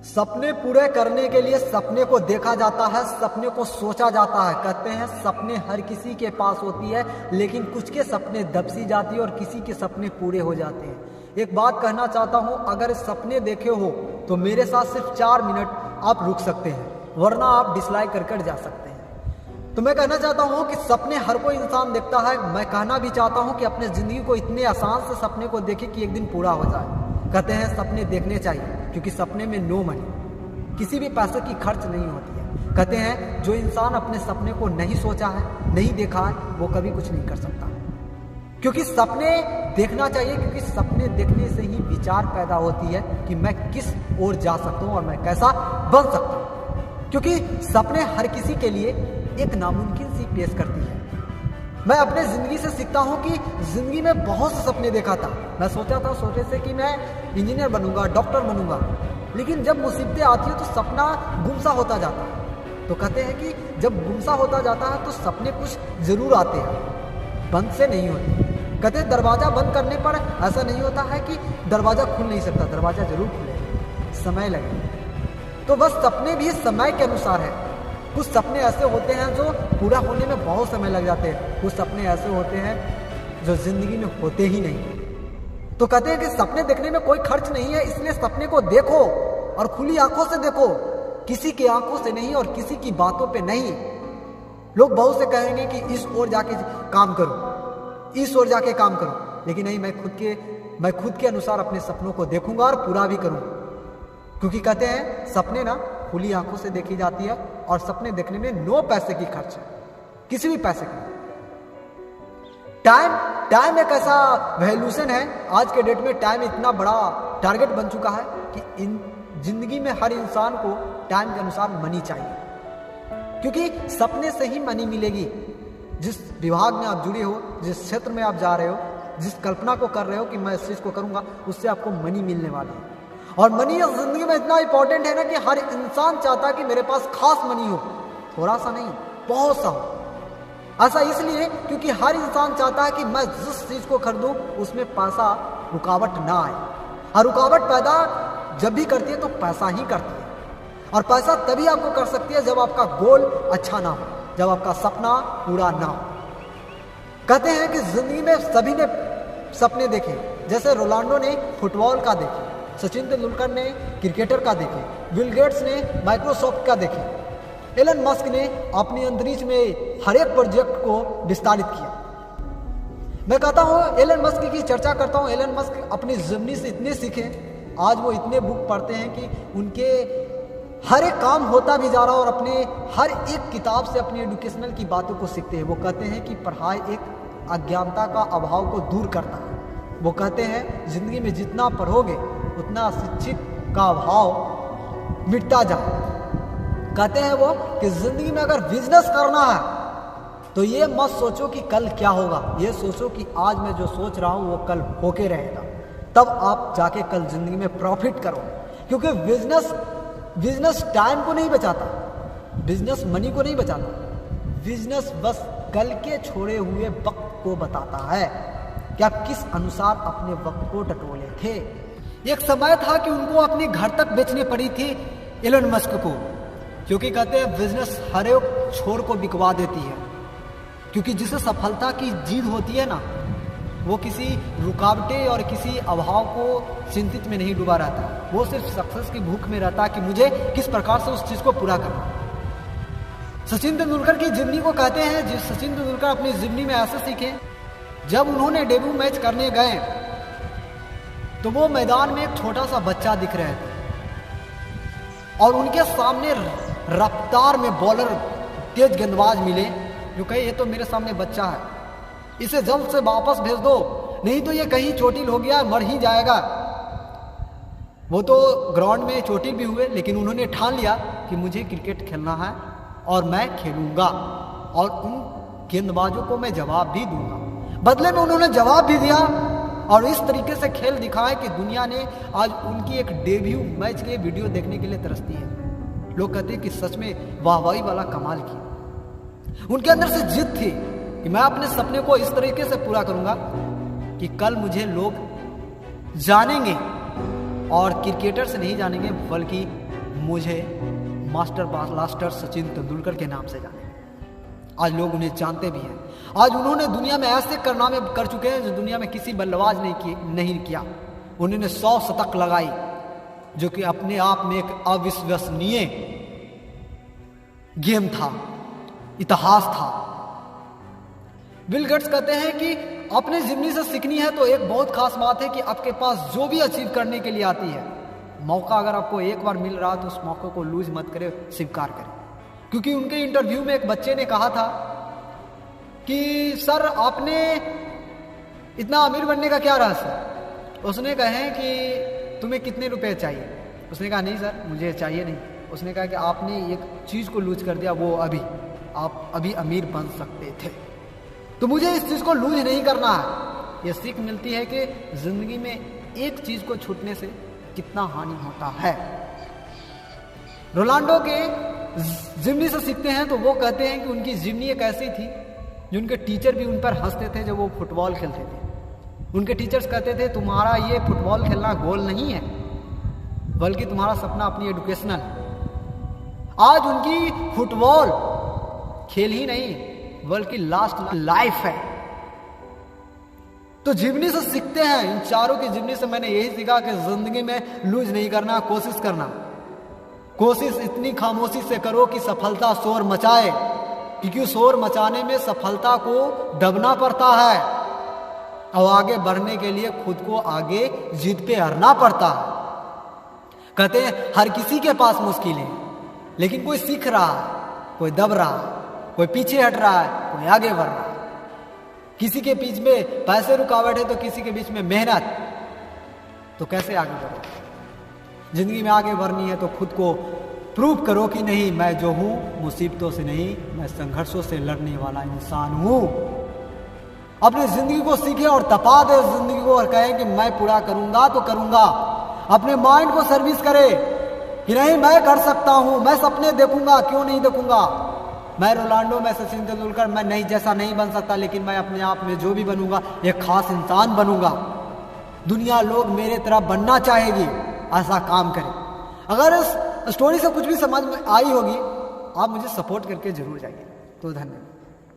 सपने पूरे करने के लिए सपने को देखा जाता है, सपने को सोचा जाता है। कहते हैं सपने हर किसी के पास होती है, लेकिन कुछ के सपने दबसी जाती है और किसी के सपने पूरे हो जाते हैं। एक बात कहना चाहता हूं, अगर सपने देखे हो तो मेरे साथ सिर्फ 4 मिनट आप रुक सकते हैं, वरना आप डिसलाइक कर जा सकते हैं। तो मैं कहना चाहता हूं कि सपने हर कोई इंसान देखता है। मैं कहना भी चाहता हूं कि अपने जिंदगी को इतने आसान से सपने को देखे कि एक दिन पूरा हो जाए। कहते हैं सपने देखने चाहिए, क्योंकि सपने में नो मनी, किसी भी पैसे की खर्च नहीं होती है। कहते हैं जो इंसान अपने सपने को नहीं सोचा है, नहीं देखा है, वो कभी कुछ नहीं कर सकता। क्योंकि सपने देखना चाहिए, क्योंकि सपने देखने से ही विचार पैदा होती है कि मैं किस ओर जा सकता हूं और मैं कैसा बन सकता हूं। क्योंकि सपने हर किसी के लिए एक नामुमकिन सी पेश करती है। मैं अपने जिंदगी से सीखता हूं कि जिंदगी में बहुत से सपने देखा था। मैं सोचा था छोटे से कि मैं इंजीनियर बनूंगा, डॉक्टर बनूंगा, लेकिन जब मुसीबतें आती है तो सपना गुमसा होता जाता है। तो कहते हैं कि जब गुमसा होता जाता है तो सपने कुछ जरूर आते हैं, बंद से नहीं होते। कहते हैं दरवाजा बंद करने पर ऐसा नहीं होता है कि दरवाजा खुल नहीं सकता, दरवाजा जरूर खुलेगा, समय लगेगा। तो बस सपने भी समय के अनुसार है। कुछ सपने ऐसे होते हैं जो पूरा होने में बहुत समय लग जाते हैं, कुछ सपने ऐसे होते हैं जो जिंदगी में होते ही नहीं। तो कहते हैं कि सपने देखने में कोई खर्च नहीं है, इसलिए सपने को देखो और खुली आंखों से देखो, किसी की आंखों से नहीं और किसी की बातों पे नहीं। लोग बहुत से कहेंगे कि इस ओर जाके काम करो, इस ओर जाके काम करो, लेकिन नहीं, मैं खुद के अनुसार अपने सपनों को देखूंगा और पूरा भी करूंगा। क्योंकि कहते हैं सपने ना खुली आंखों से देखी जाती है और सपने देखने में नो पैसे की खर्च है, किसी भी पैसे की। टाइम एक ऐसा वैल्यूशन है, आज के डेट में टाइम इतना बड़ा टारगेट बन चुका है कि इन जिंदगी में हर इंसान को टाइम के अनुसार मनी चाहिए। क्योंकि सपने से ही मनी मिलेगी। जिस विभाग में आप जुड़े हो, जिस क्षेत्र में आप जा रहे हो, जिस कल्पना को कर रहे हो कि मैं इस चीज को करूंगा, उससे आपको मनी मिलने वाली है। और मनी जिंदगी में इतना इंपॉर्टेंट है ना कि हर इंसान चाहता है कि मेरे पास खास मनी हो, थोड़ा सा नहीं, बहुत सा हो। ऐसा इसलिए क्योंकि हर इंसान चाहता है कि मैं जिस चीज को खरीदूं उसमें पैसा रुकावट ना आए। और रुकावट पैदा जब भी करती है तो पैसा ही करती है। और पैसा तभी आपको कर सकती है जब आपका गोल अच्छा ना हो, जब आपका सपना पूरा ना हो। कहते हैं कि जिंदगी में सभी ने सपने देखे, जैसे रोनाल्डो ने फुटबॉल का देखे, सचिन तेंदुलकर ने क्रिकेटर का देखे, बिल गेट्स ने माइक्रोसॉफ्ट का देखे, एलन मस्क ने अपनी अंतरिक्ष में हर एक प्रोजेक्ट को विस्तारित किया। मैं कहता हूं एलन मस्क की चर्चा करता हूं। एलन मस्क अपनी जिंदगी से इतने सीखे, आज वो इतने बुक पढ़ते हैं कि उनके हर एक काम होता भी जा रहा है और अपने हर एक किताब से अपनी एजुकेशनल की बातों को सीखते हैं। वो कहते हैं कि पढ़ाई एक अज्ञानता का अभाव को दूर करता है। वो कहते हैं जिंदगी में जितना पढ़ोगे उतना शिक्षित का अभाव मिटता जाए। कहते हैं वो कि जिंदगी में अगर बिजनेस करना है तो ये मत सोचो कि कल क्या होगा, ये सोचो कि आज मैं जो सोच रहा हूं वो कल होके रहेगा, तब आप जाके कल जिंदगी में प्रॉफिट करो। क्योंकि बिजनेस टाइम को नहीं बचाता, बिजनेस मनी को नहीं बचाता, बिजनेस बस कल के छोड़े हुए वक्त को बताता है कि आप किस अनुसार अपने वक्त को टटोले थे। एक समय था कि उनको अपने घर तक बेचनी पड़ी थी एलन मस्क को, क्योंकि कहते हैं बिजनेस हर एक छोर को बिकवा देती है। क्योंकि जिसे सफलता की जीत होती है ना, वो किसी रुकावटें और किसी अभाव को चिंतित में नहीं डूबा रहता, वो सिर्फ सक्सेस की भूख में रहता कि मुझे किस प्रकार से उस चीज को पूरा करना। सचिन तेंदुलकर की जिंदगी को कहते हैं, जिस सचिन तेंदुलकर अपनी जिंदगी में ऐसे सीखे, जब उन्होंने डेब्यू मैच करने गए तो वो मैदान में एक छोटा सा बच्चा दिख रहे थे और उनके सामने रफ्तार में बॉलर तेज गेंदबाज मिले जो कहे ये तो मेरे सामने बच्चा है, इसे जल्द से वापस भेज दो, नहीं तो ये कहीं चोटिल हो गया, मर ही जाएगा। वो तो ग्राउंड में चोटिल भी हुए, लेकिन उन्होंने ठान लिया कि मुझे क्रिकेट खेलना है और मैं खेलूंगा और उन गेंदबाजों को मैं जवाब भी दूंगा। बदले में उन्होंने जवाब भी दिया और इस तरीके से खेल दिखाया कि दुनिया ने आज उनकी एक डेब्यू मैच के वीडियो देखने के लिए तरसती है। लोग कहते हैं कि सच में वाहवाही वाला कमाल किया। उनके अंदर से जिद थी कि मैं अपने सपने को इस तरीके से पूरा करूंगा कि कल मुझे लोग जानेंगे और क्रिकेटर से नहीं जानेंगे बल्कि मुझे मास्टर ब्लास्टर सचिन तेंदुलकर के नाम से जाने। आज लोग उन्हें जानते भी हैं। आज उन्होंने दुनिया में ऐसे कारनामे कर चुके हैं जो दुनिया में किसी बल्लेबाज ने नहीं किया। उन्होंने 100 शतक लगाई, जो कि अपने आप में एक अविश्वसनीय गेम था, इतिहास था। बिल गेट्स कहते हैं कि अपने जिंदगी से सीखनी है तो एक बहुत खास बात है कि आपके पास जो भी अचीव करने के लिए आती है, मौका अगर आपको एक बार मिल रहा तो उस मौके को लूज मत करें, स्वीकार करें। क्योंकि उनके इंटरव्यू में एक बच्चे ने कहा था कि सर आपने इतना अमीर बनने का क्या रहस्य। उसने कहे कि तुम्हें कितने रुपए चाहिए। उसने कहा नहीं सर मुझे चाहिए नहीं। उसने कहा कि आपने एक चीज को लूज कर दिया, वो आप अभी अमीर बन सकते थे, तो मुझे इस चीज को लूज नहीं करना है। यह सीख मिलती है कि जिंदगी में एक चीज को छूटने से कितना हानि होता है। रोनाल्डो के जिम्नी से सीखते हैं तो वो कहते हैं कि उनकी जिम्नी एक ऐसी थी जो उनके टीचर भी उन पर हंसते थे जब वो फुटबॉल खेलते थे। उनके टीचर्स कहते थे तुम्हारा ये फुटबॉल खेलना गोल नहीं है, बल्कि तुम्हारा सपना अपनी एजुकेशनल है। आज उनकी फुटबॉल खेल ही नहीं बल्कि लास्ट लाइफ है। तो जीवनी से सीखते हैं। इन चारों की जीवनी से मैंने यही सीखा कि जिंदगी में लूज नहीं करना, कोशिश करना। कोशिश इतनी खामोशी से करो कि सफलता शोर मचाए, क्योंकि शोर मचाने में सफलता को दबना पड़ता है और आगे बढ़ने के लिए खुद को आगे जीत पे हरना पड़ता है। कहते हैं हर किसी के पास मुश्किल है, लेकिन कोई सीख रहा है, कोई दब रहा है, कोई पीछे हट रहा है, कोई आगे बढ़ रहा है। किसी के बीच में पैसे रुकावट है तो किसी के बीच में मेहनत। तो कैसे आगे बढ़ो? जिंदगी में आगे बढ़नी है तो खुद को प्रूव करो कि नहीं, मैं जो हूं मुसीबतों से नहीं, मैं संघर्षों से लड़ने वाला इंसान हूं। अपनी जिंदगी को सीखे और तपा दे जिंदगी को और कहे कि मैं पूरा करूंगा तो करूंगा। अपने माइंड को सर्विस करे कि नहीं मैं कर सकता हूं, मैं सपने देखूंगा, क्यों नहीं देखूंगा। मैं रोनाल्डो, मैं सचिन तेंदुलकर, मैं नहीं जैसा नहीं बन सकता, लेकिन मैं अपने आप में जो भी बनूंगा एक खास इंसान बनूंगा। दुनिया लोग मेरे तरह बनना चाहेगी, ऐसा काम करें। अगर इस स्टोरी से कुछ भी समझ में आई होगी आप मुझे सपोर्ट करके जरूर जाइए। तो धन्यवाद।